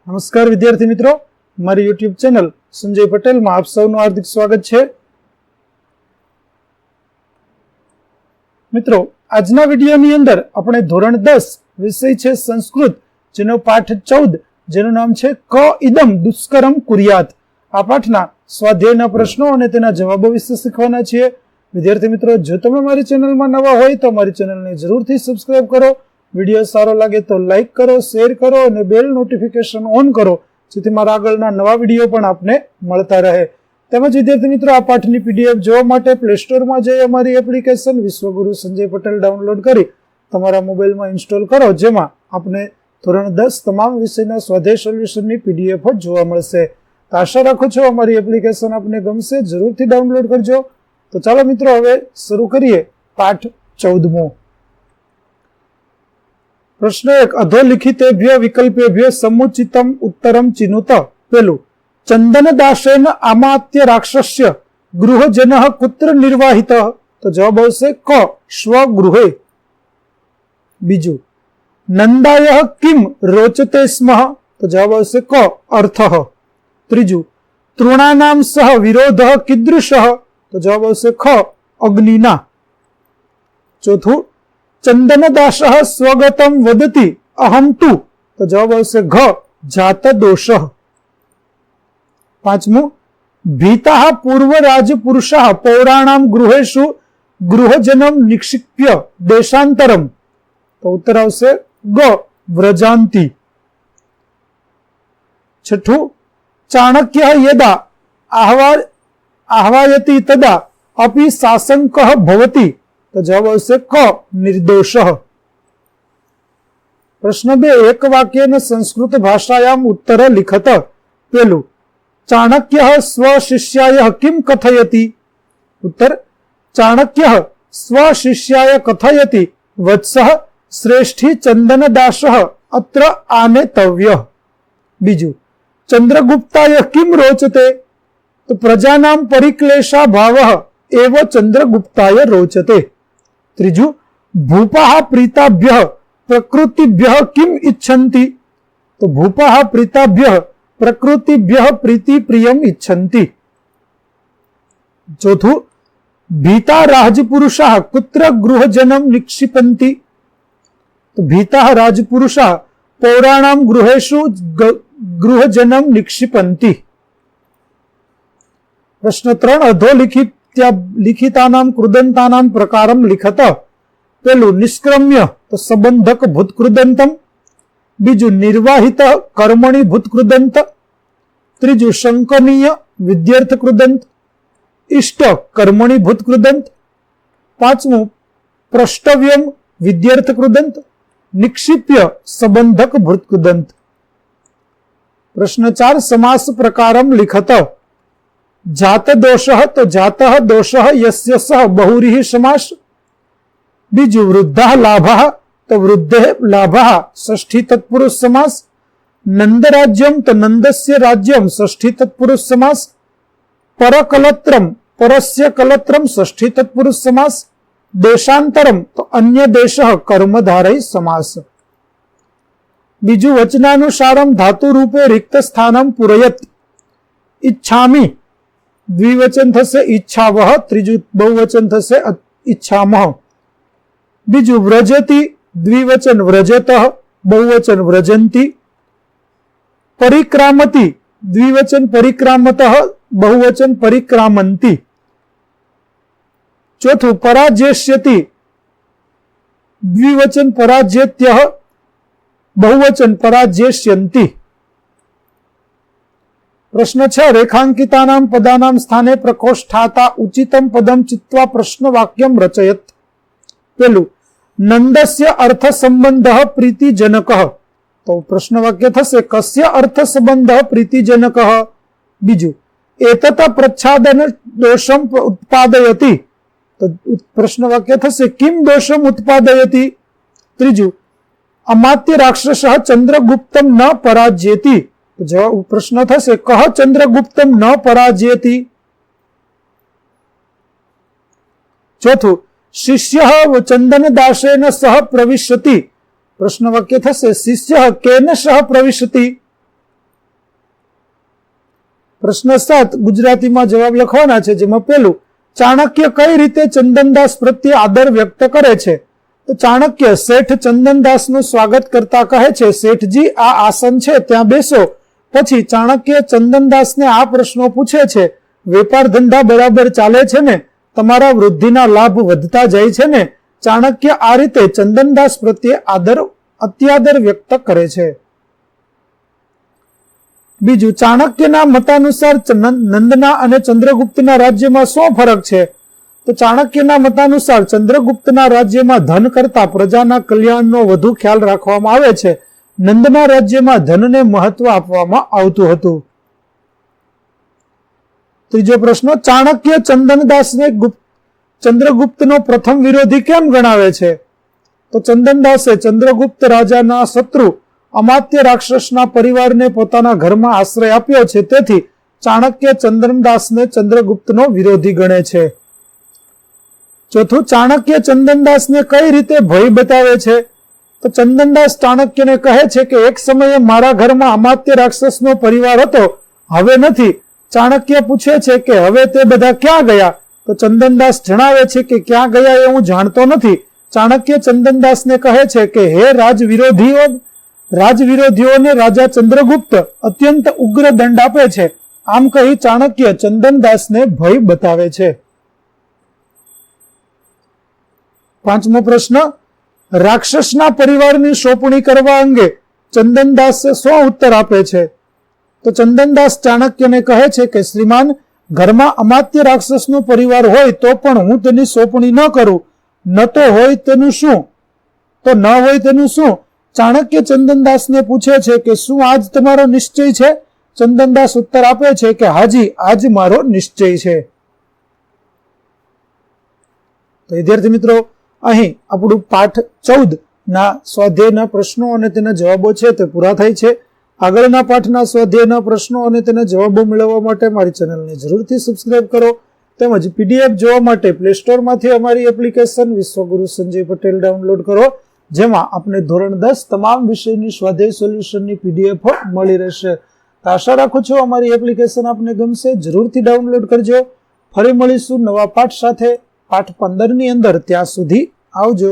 નમસ્કાર વિદ્યાર્થી મિત્રો, મારી યુટ્યુબ ચેનલ સંજય પટેલમાં આપ સૌનું હાર્દિક સ્વાગત છે. મિત્રો, આજના વિડીયોની અંદર આપણે ધોરણ 10 વિષય છે સંસ્કૃત, જેનો પાઠ 14 જેનું નામ છે ક ઇદમ દુષ્કરમ કુર્યાત. આ પાઠના સ્વાધ્યાયના પ્રશ્નો અને તેના જવાબો વિશે શીખવાના છીએ. વિદ્યાર્થી મિત્રો, જો તમે મારી ચેનલમાં નવા હોય તો મારી ચેનલને જરૂરથી સબસ્ક્રાઇબ કરો. વિડીયો સારો લાગે તો લાઈક કરો, શેર કરો અને બેલ નોટિફિકેશન ઓન કરો, જેથી મારા આગળના નવા વિડીયો પણ આપને મળતા રહે. તેમજ વિદ્યાર્થી મિત્રો, આ પાઠની પીડીએફ જોવા માટે પ્લે સ્ટોરમાં જઈ અમારી એપ્લિકેશન વિશ્વગુરુ સંજય પટેલ ડાઉનલોડ કરી તમારા મોબાઈલમાં ઇન્સ્ટોલ કરો, જેમાં આપને ધોરણ 10 તમામ વિષયના સ્વાધ્યાય સોલ્યુશનની પીડીએફ જ જોવા મળશે. તો આશા રાખું છું અમારી એપ્લિકેશન આપને ગમશે, જરૂરથી ડાઉનલોડ કરજો. તો ચાલો મિત્રો, હવે શરૂ કરીએ પાઠ 14મો. પ્રશ્ન 1. અધોલિખિતેભ્ય વિકલ્પેભ્ય સમુચિતમ ઉત્તરમ ચિનુત. પેલું, ચંદનદાસેન આમાત્ય રાક્ષસ્ય ગૃહજનઃ કુત્ર નિર્વાહિત. તો જવાબ આવશે ક, સ્વગૃહે. બીજું, નંદાય કિમ રોચતે સ્મ. તો જવાબ આવશે ક, અર્થઃ. ત્રીજું, તૃણાનામ સહ વિરોધ કીદૃશઃ. તો જવાબ આવશે ખ, અગ્નિના. ચોથું, ચંદનદાસ સ્વગતમ વદતિ અહમ તુ. તો જવાબ આવશે ઘ, જાત દોષ. પાંચમું, ભીતા પૂર્વ રાજપુરુષ પૌરાણામ ગૃહેશુ ગૃહજનમ નિક્ષિપ્ય દેશાંતરમ. તો ઉત્તર આવશે ગ, વ્રજાંતિ. છઠ્ઠું, ચાણક્ય યદા આહ્વાયતિ તદા અપી સાસંક ભવતિ. તો જવાબ આવશે ક, નિર્દોષ. પ્રશ્ન 2. એક વાક્યને સંસ્કૃત ભાષાયામ ઉત્તર લિખત. પેલું, ચાણક્ય સ્વશિષ્યાય કિમ કથયતિ. ઉત્તર, ચાણક્ય સ્વશિષ્યાય કથયતિ વત્સઃ શ્રેષ્ઠી ચંદનદાસ અત્ર આનેતવ્ય. બીજું, ચંદ્રગુપ્તાય કિમ રોચતે. તો પ્રજાનામ પરિક્લેશા ભાવ એવ ચંદ્રગુપ્તાય રોચતે. ત્રીજું, ભૂપા પ્રીતાભ્ય પ્રકૃતિભ્ય કિમ ઇચ્છન્તિ. તો ભૂપા પ્રીતાભ્ય પ્રકૃતિભ્ય પ્રીતિ પ્રિયમ ઇચ્છન્તિ. ચોથું, ભીતા રાજપુરુષા કુત્ર ગૃહજનમ નિક્ષિપંતિ. તો ભીતા રાજપુરુષા પૌરાણામ ગૃહેશુ ગૃહજનમ નિક્ષિપંતિ. પ્રશ્ન 3. અધોલિખિતાનામ કૃદંતાનામ પ્રકારમ લિખત. પેલું, નિષ્ક્રમ્ય તો સંબંધક ભૂતકૃદંતમ. બીજું, નિર્વાહિત કર્મણિ ભૂતકૃદંત. ત્રીજું, શંકનીય વિદ્યાર્થ કૃદંત. ઇષ્ટ કર્મણિ ભૂતકૃદંત. પાંચમું, પ્રષ્ટવ્યમ વિદ્યાર્થ કૃદંત. નિક્ષિપ્ય સંબંધક ભૂતકૃદંત. પ્રશ્ન 4. સમાસ પ્રકારમ લિખત. જાત દોષ તો જાત દોષ યસ્ય સહ બહુરીહ સમાસ. બીજું, વૃદ્ધા લાભા તો વૃદ્ધે લાભા ષષ્ઠી તત્પુરુષ સમાસ. નંદરાજ્યમ તો નંદસ્ય રાજ્યમ ષષ્ઠી તત્પુરુષ સમાસ. પરકલત્રમ પરસ્ય કલત્રમ ષષ્ઠી તત્પુરુષ સમાસ. દેશાંતરમ તો અન્ય દેશ કર્મધારય સમાસ. બીજું, વચનાનુસારમ ધાતુ રૂપે રિક્ત સ્થાનમ પૂરયત. ઈચ્છામિ દ્વિવચન થશે ઈચ્છાવહ. ત્રીજું બહુવચન થશે ઈચ્છામહ. બીજું, વ્રજતિ દ્વિવચન વ્રજતઃ, બહુવચન વ્રજંતિ. પરિક્રામતિ દ્વિવચન પરિક્રામતઃ, બહુવચન પરિક્રામંતિ. ચોથું, પરાજેષ્યતિ દ્વિવચન પરાજેત્યઃ, બહુવચન પરાજેષ્યંતિ. પ્રશ્ન 6. રેખાંકિતાનામ પદાનામ સ્થાને પ્રકોષ્ઠાતા ઉચિતમ પદમ ચિત્વા પ્રશ્ન વાક્યમ રચયત. પેલું, નંદસ્ય અર્થ સંબંધ પ્રીતિજનક. તો પ્રશ્ન વાક્ય થશે કસ્ય અર્થ સંબંધ પ્રીતિજનક. બીજું, એતત પ્રચ્છાદન દોષમ ઉત્પાદયતિ. તો પ્રશ્ન વાક્ય થશે કિમ દોષમ ઉત્પાદયતિ. ત્રીજું, અમાત્ય રાક્ષસ ચંદ્રગુપ્તમ ન પરાજ્યેતિ. જવાબ પ્રશ્ન થશે કહ ચંદ્રગુપ્તમ ન પરાજ્યેતિ. ચોથું, શિષ્ય ચંદનદાસેન સહ પ્રવિશતિ. પ્રશ્ન વાક્ય થશે શિષ્ય કેન સહ પ્રવિશતિ. પ્રશ્ન 7 ગુજરાતીમાં જવાબ લખવાના છે, જેમાં પહેલું, ચાણક્ય કઈ રીતે ચંદનદાસ પ્રત્યે આદર વ્યક્ત કરે છે? તો ચાણક્ય શેઠ ચંદનદાસનું સ્વાગત કરતા કહે છે, શેઠજી આ આસન છે ત્યાં બેસો. પછી ચાણક્ય ચંદનદાસને આ પ્રશ્નો પૂછે છે, વેપાર ધંધા બરાબર ચાલે છે ને? તમારા વૃદ્ધિના લાભ વધતા જાય છે ને? ચાણક્ય આ રીતે ચંદનદાસ પ્રત્યે અત્યાદર વ્યક્ત કરે છે. બીજું, ચાણક્યના મતાનુસાર નંદના અને ચંદ્રગુપ્તના રાજ્યમાં શું ફરક છે? તો ચાણક્યના મતાનુસાર ચંદ્રગુપ્તના રાજ્યમાં ધન કરતા પ્રજાના કલ્યાણનો વધુ ખ્યાલ રાખવામાં આવે છે. નંદના રાજ્યમાં ધનને મહત્વ આપવામાં આવતું હતું. ત્રીજો પ્રશ્ન, ચાણક્ય ચંદનદાસને ચંદ્રગુપ્તનો પ્રથમ વિરોધી કેમ ગણાવે છે? તો ચંદનદાસે ચંદ્રગુપ્ત રાજાના શત્રુ અમાત્ય રાક્ષસના પરિવારને પોતાના ઘરમાં આશ્રય આપ્યો છે, તેથી ચાણક્ય ચંદનદાસને ચંદ્રગુપ્તનો વિરોધી ગણે છે. ચોથું, ચાણક્ય ચંદનદાસને કઈ રીતે ભય બતાવે છે? તો ચંદનદાસ ચાણક્યને કહે છે કે એક સમયે મારા ઘરમાં અમાત્ય રાક્ષસનો પરિવાર હતો, હવે નથી. ચાણક્ય પૂછે છે કે હવે તે બધા ક્યાં ગયા? તો ચંદનદાસ જણાવે છે કે ક્યાં ગયા એ હું જાણતો નથી. ચાણક્ય ચંદનદાસને કહે છે કે હે રાજવિરોધીઓને રાજા ચંદ્રગુપ્ત અત્યંત ઉગ્ર દંડ આપે છે. આમ કહી ચાણક્ય ચંદનદાસને ભય બતાવે છે. પાંચમો પ્રશ્ન, રાક્ષસના પરિવારની સોંપણી કરવા અંગે ચંદનદાસ શું ઉત્તર આપે છે? તો ચંદનદાસ ચાણક્યને કહે છે કે શ્રીમાન, ઘરમાં અમાત્ય રાક્ષસનો પરિવાર હોય તો પણ હું તેની સોંપણી ન કરું. ન હોય તેનું શું? ચાણક્ય ચંદનદાસને પૂછે છે કે શું આજ તમારો નિશ્ચય છે? ચંદનદાસ ઉત્તર આપે છે કે હાજી, આજ મારો નિશ્ચય છે. તો વિદ્યાર્થી મિત્રો, અહીં આપણું પાઠ 14 ના સ્વાધ્યાયના પ્રશ્નો અને તેના જવાબો છે તે પૂરા થાય છે. આગળના પાઠના સ્વાધ્યાયના પ્રશ્નો અને તેના જવાબો મેળવવા માટે મારી ચેનલને જરૂરથી સબસ્ક્રાઇબ કરો. તેમજ PDF જોવા માટે પ્લે સ્ટોરમાંથી અમારી એપ્લિકેશન વિશ્વગુરુ સંજય પટેલ ડાઉનલોડ કરો, જેમાં આપણે ધોરણ 10 તમામ વિષયની સ્વાધ્યાય સોલ્યુશનની PDF મળી રહેશે. તો આશા રાખું છું અમારી એપ્લિકેશન આપને ગમશે. જરૂરથી ડાઉનલોડ કરજો. ફરી મળીશું નવા પાઠ સાથે પાઠ 15 ની અંદર. ત્યાં સુધી આવજો.